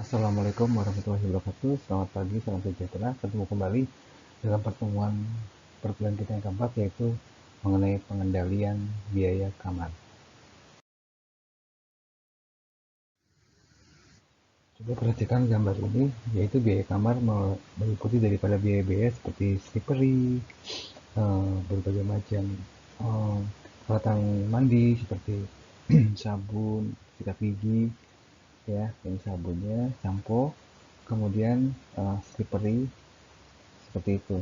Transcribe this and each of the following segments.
Assalamualaikum warahmatullahi wabarakatuh. Selamat pagi, salam sejahtera. Ketemu kembali dalam pertemuan perkuliahan kita yang keempat, yaitu mengenai pengendalian biaya kamar. Coba perhatikan gambar ini, yaitu biaya kamar meliputi daripada biaya-biaya seperti slippery, berbagai macam peralatan mandi seperti sabun, sikat gigi, ya, ini sabunnya, sampo, kemudian slippery seperti itu.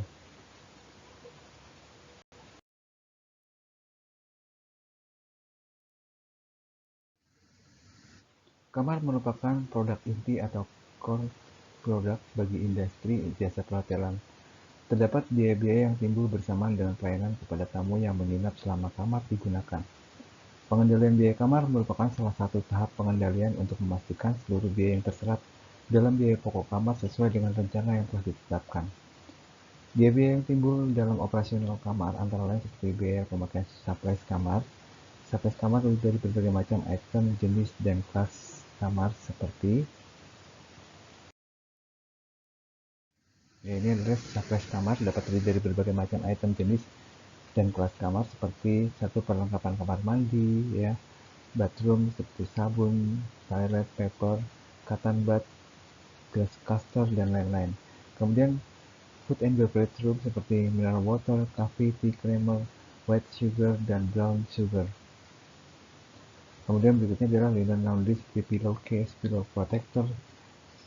Kamar merupakan produk inti atau core produk bagi industri jasa perhotelan. Terdapat biaya-biaya yang timbul bersamaan dengan pelayanan kepada tamu yang menginap selama kamar digunakan. Pengendalian biaya kamar merupakan salah satu tahap pengendalian untuk memastikan seluruh biaya yang terserap dalam biaya pokok kamar sesuai dengan rencana yang telah ditetapkan. Biaya-biaya yang timbul dalam operasional kamar antara lain seperti biaya pemakaian supplies kamar. Supplies kamar terdiri dari berbagai macam item, jenis, dan kelas kamar seperti ini adalah supplies kamar dapat terdiri dari berbagai macam item, jenis, dan kelas kamar seperti satu perlengkapan kamar mandi, ya, bathroom seperti sabun, toilet paper, cotton bud, glass caster, dan lain-lain. Kemudian food and beverage room seperti mineral water, coffee, tea, creamer, white sugar, dan brown sugar. Kemudian berikutnya adalah linen laundry seperti pillowcase, pillow protector,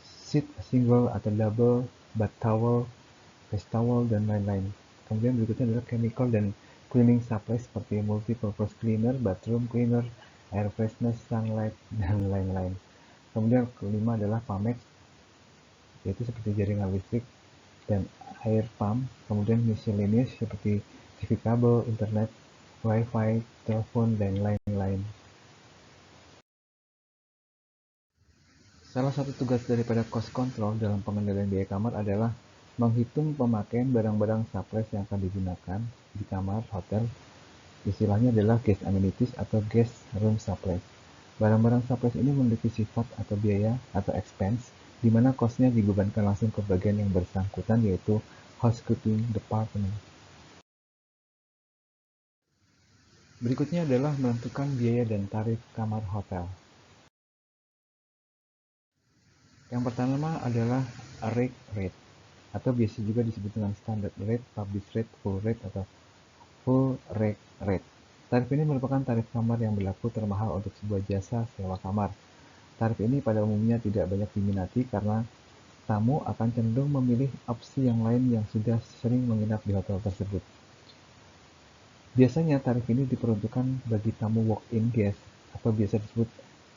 sheet single atau double, bath towel, face towel, dan lain-lain. Kemudian berikutnya adalah chemical dan cleaning supplies seperti multi-purpose cleaner, bathroom cleaner, air freshener, sunlight, dan lain-lain. Kemudian kelima adalah PAMEX, yaitu seperti jaringan listrik dan air pump. Kemudian miscellaneous seperti TV kabel, internet, wifi, telepon, dan lain-lain. Salah satu tugas daripada cost control dalam pengendalian biaya kamar adalah menghitung pemakaian barang-barang supplies yang akan digunakan di kamar hotel. Istilahnya adalah guest amenities atau guest room supplies. Barang-barang supplies ini memiliki sifat atau biaya atau expense, di mana cost-nya dibebankan langsung ke bagian yang bersangkutan, yaitu housekeeping department. Berikutnya adalah menentukan biaya dan tarif kamar hotel. Yang pertama adalah rate rate, atau biasa juga disebut dengan standard rate, published rate, full rate, atau full rate rate. Tarif ini merupakan tarif kamar yang berlaku termahal untuk sebuah jasa sewa kamar. Tarif ini pada umumnya tidak banyak diminati karena tamu akan cenderung memilih opsi yang lain yang sudah sering menginap di hotel tersebut. Biasanya tarif ini diperuntukkan bagi tamu walk-in guest atau biasa disebut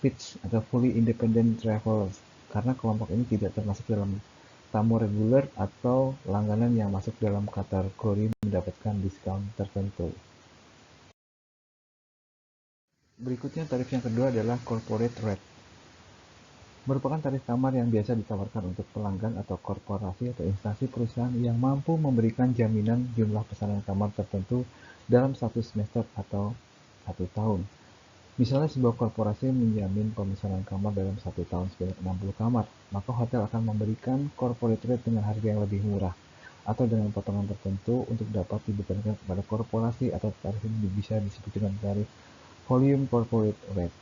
pitch atau fully independent travelers, karena kelompok ini tidak termasuk dalam tamu reguler atau langganan yang masuk dalam kategori mendapatkan diskon tertentu. Berikutnya tarif yang kedua adalah corporate rate. Merupakan tarif kamar yang biasa ditawarkan untuk pelanggan atau korporasi atau instansi perusahaan yang mampu memberikan jaminan jumlah pesanan kamar tertentu dalam satu semester atau 1 tahun. Misalnya sebuah korporasi menjamin pemesanan kamar dalam 1 tahun sebanyak 60 kamar, maka hotel akan memberikan corporate rate dengan harga yang lebih murah atau dengan potongan tertentu untuk dapat dibebankan kepada korporasi, atau tarif ini bisa disebut dengan tarif volume corporate rate.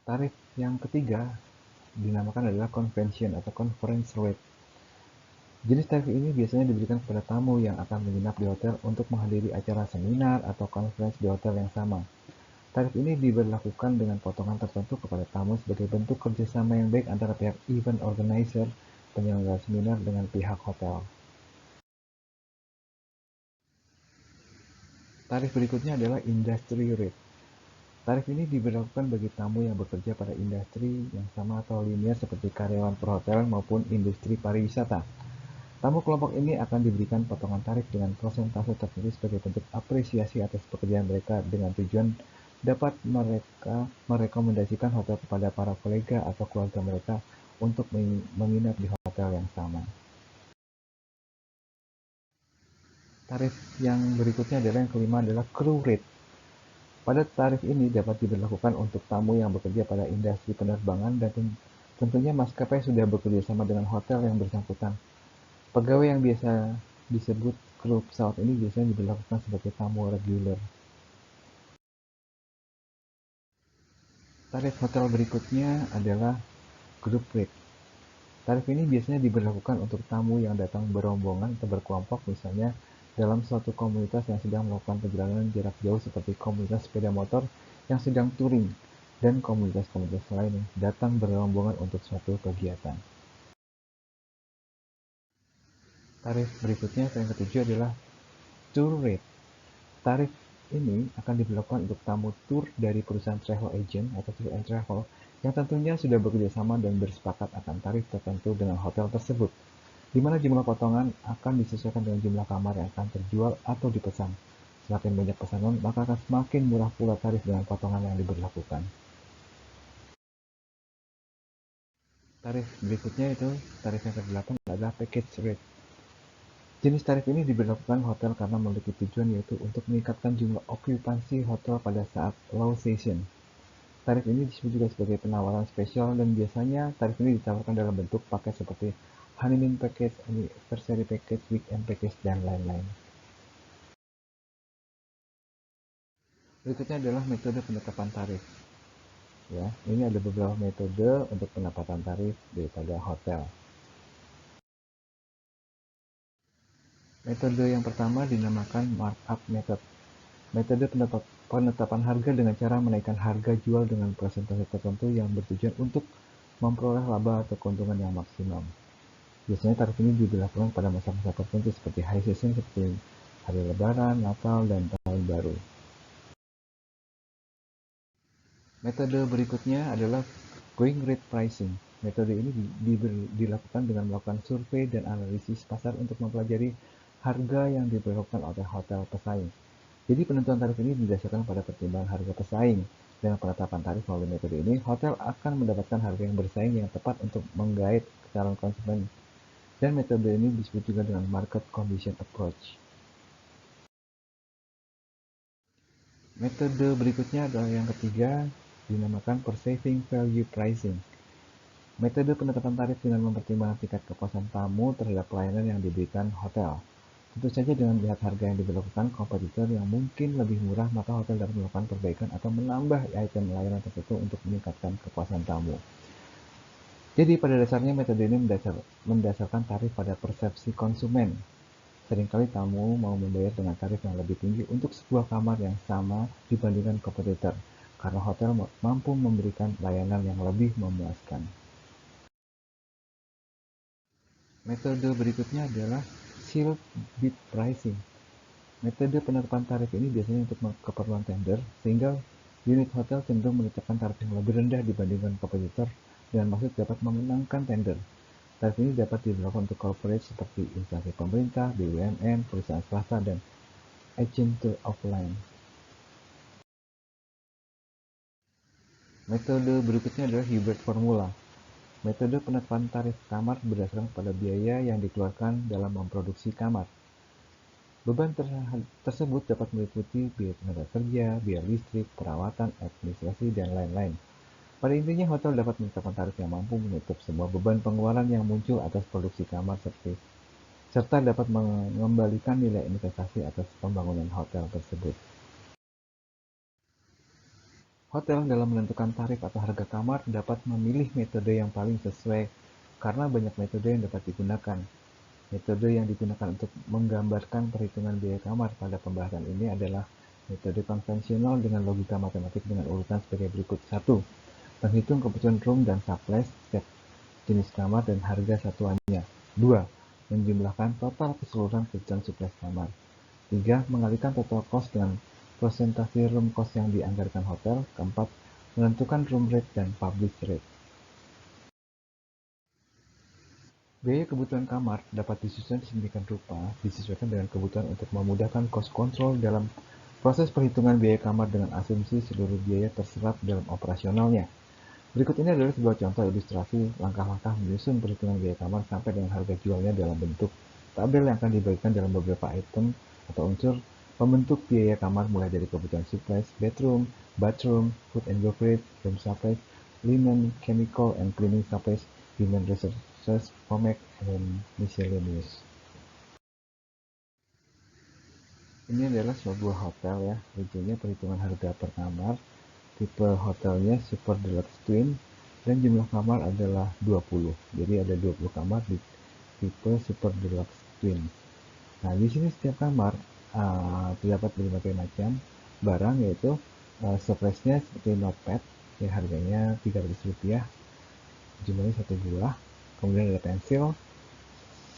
Tarif yang ketiga dinamakan adalah convention atau conference rate. Jenis tarif ini biasanya diberikan kepada tamu yang akan menginap di hotel untuk menghadiri acara seminar atau conference di hotel yang sama. Tarif ini diberlakukan dengan potongan tertentu kepada tamu sebagai bentuk kerjasama yang baik antara pihak event organizer, penyelenggara seminar, dengan pihak hotel. Tarif berikutnya adalah industry rate. Tarif ini diberlakukan bagi tamu yang bekerja pada industri yang sama atau linear seperti karyawan perhotelan maupun industri pariwisata. Tamu kelompok ini akan diberikan potongan tarif dengan persentase tertentu sebagai bentuk apresiasi atas pekerjaan mereka, dengan tujuan dapat mereka merekomendasikan hotel kepada para kolega atau keluarga mereka untuk menginap di hotel yang sama. Tarif yang berikutnya adalah yang kelima adalah crew rate. Pada tarif ini dapat diberlakukan untuk tamu yang bekerja pada industri penerbangan dan tentunya maskapai sudah bekerja sama dengan hotel yang bersangkutan. Pegawai yang biasa disebut kru pesawat ini biasanya diberlakukan sebagai tamu reguler. Tarif hotel berikutnya adalah group rate. Tarif ini biasanya diberlakukan untuk tamu yang datang berombongan atau berkelompok, misalnya dalam suatu komunitas yang sedang melakukan perjalanan jarak jauh seperti komunitas sepeda motor yang sedang touring dan komunitas-komunitas lain yang datang berombongan untuk suatu kegiatan. Tarif berikutnya yang ketujuh adalah tour rate. Tarif ini akan diberlakukan untuk tamu tur dari perusahaan travel agent atau tour and travel yang tentunya sudah bekerja sama dan bersepakat akan tarif tertentu dengan hotel tersebut, di mana jumlah potongan akan disesuaikan dengan jumlah kamar yang akan terjual atau dipesan. Semakin banyak pesanan, maka akan semakin murah pula tarif dengan potongan yang diberlakukan. Tarif berikutnya itu tarif yang ke-8 adalah package rate. Jenis tarif ini diberlakukan hotel karena memiliki tujuan yaitu untuk meningkatkan jumlah okupansi hotel pada saat low season. Tarif ini disebut juga sebagai penawaran spesial dan biasanya tarif ini ditawarkan dalam bentuk paket seperti honeymoon package, anniversary package, weekend package, dan lain-lain. Berikutnya adalah metode penetapan tarif. Ya, ini ada beberapa metode untuk penetapan tarif daripada hotel. Metode yang pertama dinamakan markup method. Metode penetapan harga dengan cara menaikkan harga jual dengan persentase tertentu yang bertujuan untuk memperoleh laba atau keuntungan yang maksimum. Biasanya tarif ini diberlakukan pada masa-masa tertentu seperti high season seperti hari lebaran, Natal, dan tahun baru. Metode berikutnya adalah going rate pricing. Metode ini dilakukan dengan melakukan survei dan analisis pasar untuk mempelajari harga yang diberlakukan oleh hotel pesaing. Jadi penentuan tarif ini didasarkan pada pertimbangan harga pesaing. Dengan penetapan tarif melalui metode ini, hotel akan mendapatkan harga yang bersaing yang tepat untuk menggait calon konsumen. Dan metode ini disebut juga dengan market condition approach. Metode berikutnya adalah yang ketiga, dinamakan perceiving value pricing. Metode penetapan tarif dengan mempertimbangkan tingkat kepuasan tamu terhadap pelayanan yang diberikan hotel. Tentu saja dengan melihat harga yang diberlakukan kompetitor yang mungkin lebih murah, maka hotel dapat melakukan perbaikan atau menambah item layanan tertentu untuk meningkatkan kepuasan tamu. Jadi pada dasarnya metode ini mendasarkan tarif pada persepsi konsumen. Seringkali tamu mau membayar dengan tarif yang lebih tinggi untuk sebuah kamar yang sama dibandingkan kompetitor, karena hotel mampu memberikan layanan yang lebih memuaskan. Metode berikutnya adalah sealed bid pricing. Metode penetapan tarif ini biasanya untuk keperluan tender, sehingga unit hotel cenderung menetapkan tarif yang lebih rendah dibandingkan kompetitor dengan maksud dapat memenangkan tender. Tarif ini dapat diberlakukan untuk corporate seperti instansi pemerintah, BUMN, perusahaan swasta, dan agent tour offline. Metode berikutnya adalah hybrid formula. Metode penetapan tarif kamar berdasarkan pada biaya yang dikeluarkan dalam memproduksi kamar. Beban tersebut dapat meliputi biaya tenaga kerja, biaya listrik, perawatan, administrasi, dan lain-lain. Pada intinya, hotel dapat menetapkan tarif yang mampu menutup semua beban pengeluaran yang muncul atas produksi kamar serta dapat mengembalikan nilai investasi atas pembangunan hotel tersebut. Hotel dalam menentukan tarif atau harga kamar dapat memilih metode yang paling sesuai karena banyak metode yang dapat digunakan. Metode yang digunakan untuk menggambarkan perhitungan biaya kamar pada pembahasan ini adalah metode konvensional dengan logika matematik dengan urutan sebagai berikut. 1. Menghitung kebutuhan room dan subclass setiap jenis kamar dan harga satuannya. 2. Menjumlahkan total keseluruhan kebutuhan subclass kamar. 3. Mengalihkan total cost dengan presentasi room cost yang dianggarkan hotel. 4. Menentukan room rate dan publish rate. Biaya kebutuhan kamar dapat disusun sedemikian rupa, disesuaikan dengan kebutuhan untuk memudahkan cost control dalam proses perhitungan biaya kamar dengan asumsi seluruh biaya terserap dalam operasionalnya. Berikut ini adalah sebuah contoh ilustrasi langkah-langkah menyusun perhitungan biaya kamar sampai dengan harga jualnya dalam bentuk tabel yang akan dibagikan dalam beberapa item atau unsur Pembentuk biaya kamar mulai dari kebutuhan supplies, bedroom, bathroom, food and beverage, room supplies, linen, chemical and cleaning supplies, human resources, home and miscellaneous. Ini adalah sebuah hotel ya, rincinya perhitungan harga per kamar, tipe hotelnya Super Deluxe Twin, dan jumlah kamar adalah 20. Jadi ada 20 kamar di tipe Super Deluxe Twin. Nah, di sini setiap kamar terdapat berbagai macam barang, yaitu surprise-nya seperti notepad yang harganya Rp300, jumlahnya 1 buah. Kemudian ada pensil,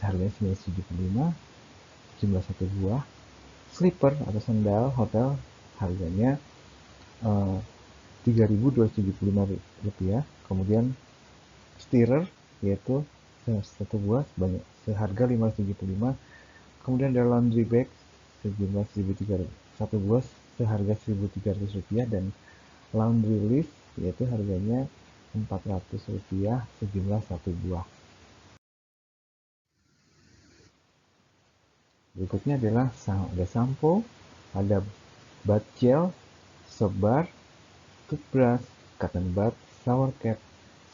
harganya Rp975, jumlah 1 buah. Slipper atau sandal hotel, harganya Rp3.275. Kemudian stirrer, yaitu 1 buah seharga Rp575. Kemudian ada laundry bag sejumlah 1.300, 1 buah seharga Rp1.300, dan laundry list, yaitu harganya Rp400 sejumlah 1 buah. Berikutnya adalah ada sampo, ada bath gel, soap bar, toothbrush, cotton bud, shower cap,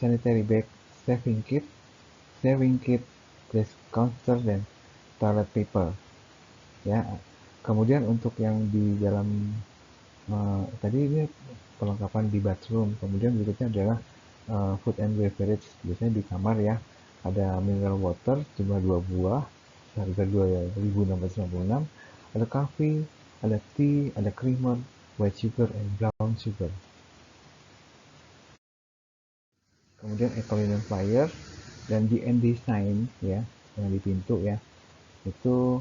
sanitary bag, shaving kit, glass counter, dan toilet paper. Ya, kemudian untuk yang di dalam tadi ini perlengkapan di bathroom. Kemudian berikutnya adalah food and beverage, biasanya di kamar ya. Ada mineral water jumlah 2 buah harga Rp2.696, ada coffee, ada tea, ada creamer, white sugar and brown sugar. Kemudian Ecolining flyer dan D&D sign ya, yang di pintu ya, itu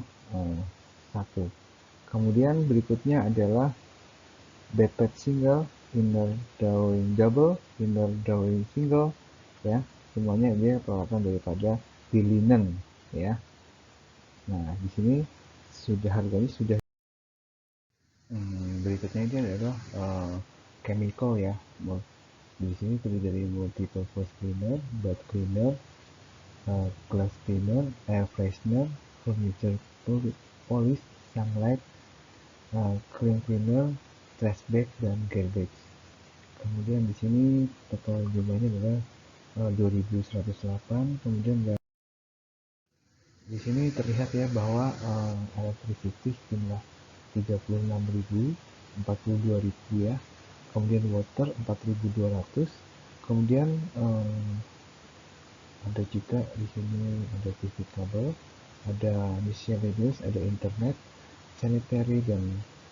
satu. Kemudian berikutnya adalah bedpad single, inner drawing double, inner drawing single ya, semuanya dia peralatan daripada di linen ya. Nah, di sini sudah harganya sudah. Berikutnya ini adalah chemical ya. Di sini terdiri dari multi-purpose cleaner, bath cleaner, glass cleaner, air freshener, furniture polish, sunlight, clean cleaner, trash bag, dan garbage. Kemudian di sini total jumlahnya adalah 2.108. Kemudian di sini terlihat ya bahwa electricity jumlah 36.000, 42.000 ya. Kemudian water 4.200. Kemudian ada juga di sini ada TV kabel, ada miscellaneous, ada internet, sanitary, dan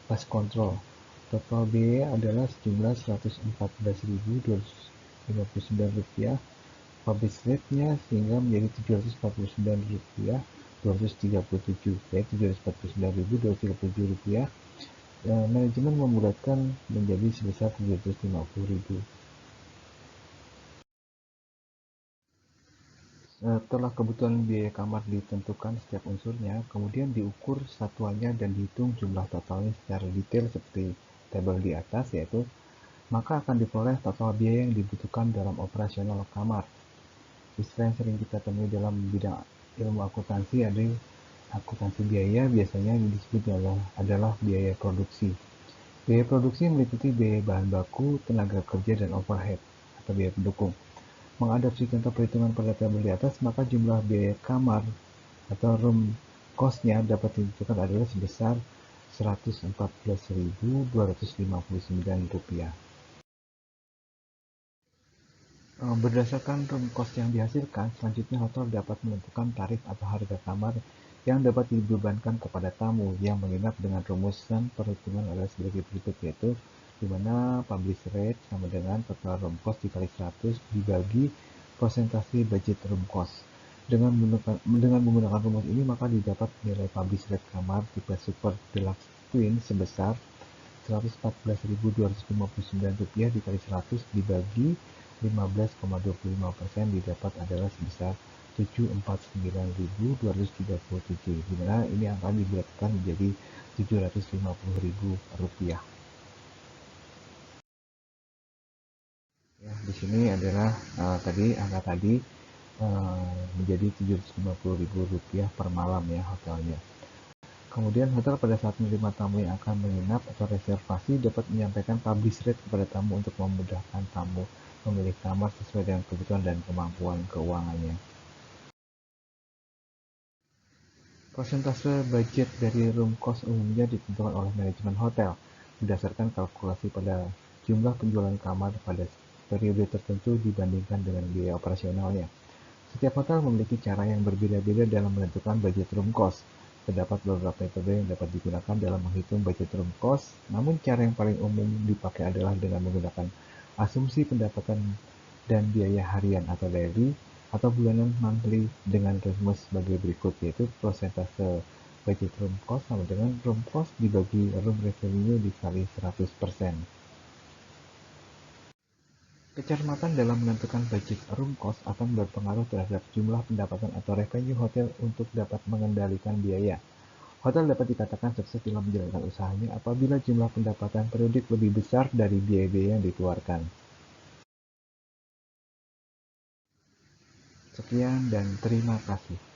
pest control. Total biaya adalah sejumlah Rp114.259. Publish rate-nya sehingga menjadi Rp749.237, yaitu Rp749.237. Manajemen membulatkan menjadi sebesar Rp750.000. Setelah kebutuhan biaya kamar ditentukan setiap unsurnya, kemudian diukur satuannya dan dihitung jumlah totalnya secara detail seperti tabel di atas, yaitu maka akan diperoleh total biaya yang dibutuhkan dalam operasional kamar. Istilah yang sering kita temui dalam bidang ilmu akuntansi adalah akuntansi biaya, biasanya disebut adalah biaya produksi. Biaya produksi meliputi biaya bahan baku, tenaga kerja, dan overhead atau biaya pendukung. Mengadopsi contoh perhitungan pada tabel di atas, maka jumlah biaya kamar atau room cost-nya dapat ditentukan adalah sebesar Rp114.259. Berdasarkan room cost yang dihasilkan, selanjutnya hotel dapat menentukan tarif atau harga kamar yang dapat dibebankan kepada tamu yang menginap dengan rumusan perhitungan adalah sebagai berikut, yaitu di mana publish rate sama dengan total room cost dikali 100 dibagi persentase budget room cost. Dengan menggunakan rumus ini, maka didapat nilai publish rate kamar tipe Super Deluxe Twin sebesar Rp114.259 dikali 100 dibagi 15,25%, didapat adalah sebesar Rp749.237, di mana ini akan dibulatkan menjadi Rp750.000. Ya, di sini adalah angka tadi menjadi Rp750.000 per malam ya hotelnya. Kemudian, hotel pada saat menerima tamu yang akan menginap atau reservasi dapat menyampaikan publish rate kepada tamu untuk memudahkan tamu memilih kamar sesuai dengan kebutuhan dan kemampuan keuangannya. Persentase budget dari room cost umumnya ditentukan oleh manajemen hotel berdasarkan kalkulasi pada jumlah penjualan kamar pada periode tertentu dibandingkan dengan biaya operasionalnya. Setiap hotel memiliki cara yang berbeda-beda dalam menentukan budget room cost. Terdapat beberapa metode yang dapat digunakan dalam menghitung budget room cost, namun cara yang paling umum dipakai adalah dengan menggunakan asumsi pendapatan dan biaya harian atau daily atau bulanan monthly dengan rumus sebagai berikut, yaitu persentase budget room cost sama dengan room cost dibagi room revenue dikali 100%. Kecermatan dalam menentukan budget room cost akan berpengaruh terhadap jumlah pendapatan atau revenue hotel untuk dapat mengendalikan biaya. Hotel dapat dikatakan sukses dalam menjalankan usahanya apabila jumlah pendapatan periodik lebih besar dari biaya-biaya yang dikeluarkan. Sekian dan terima kasih.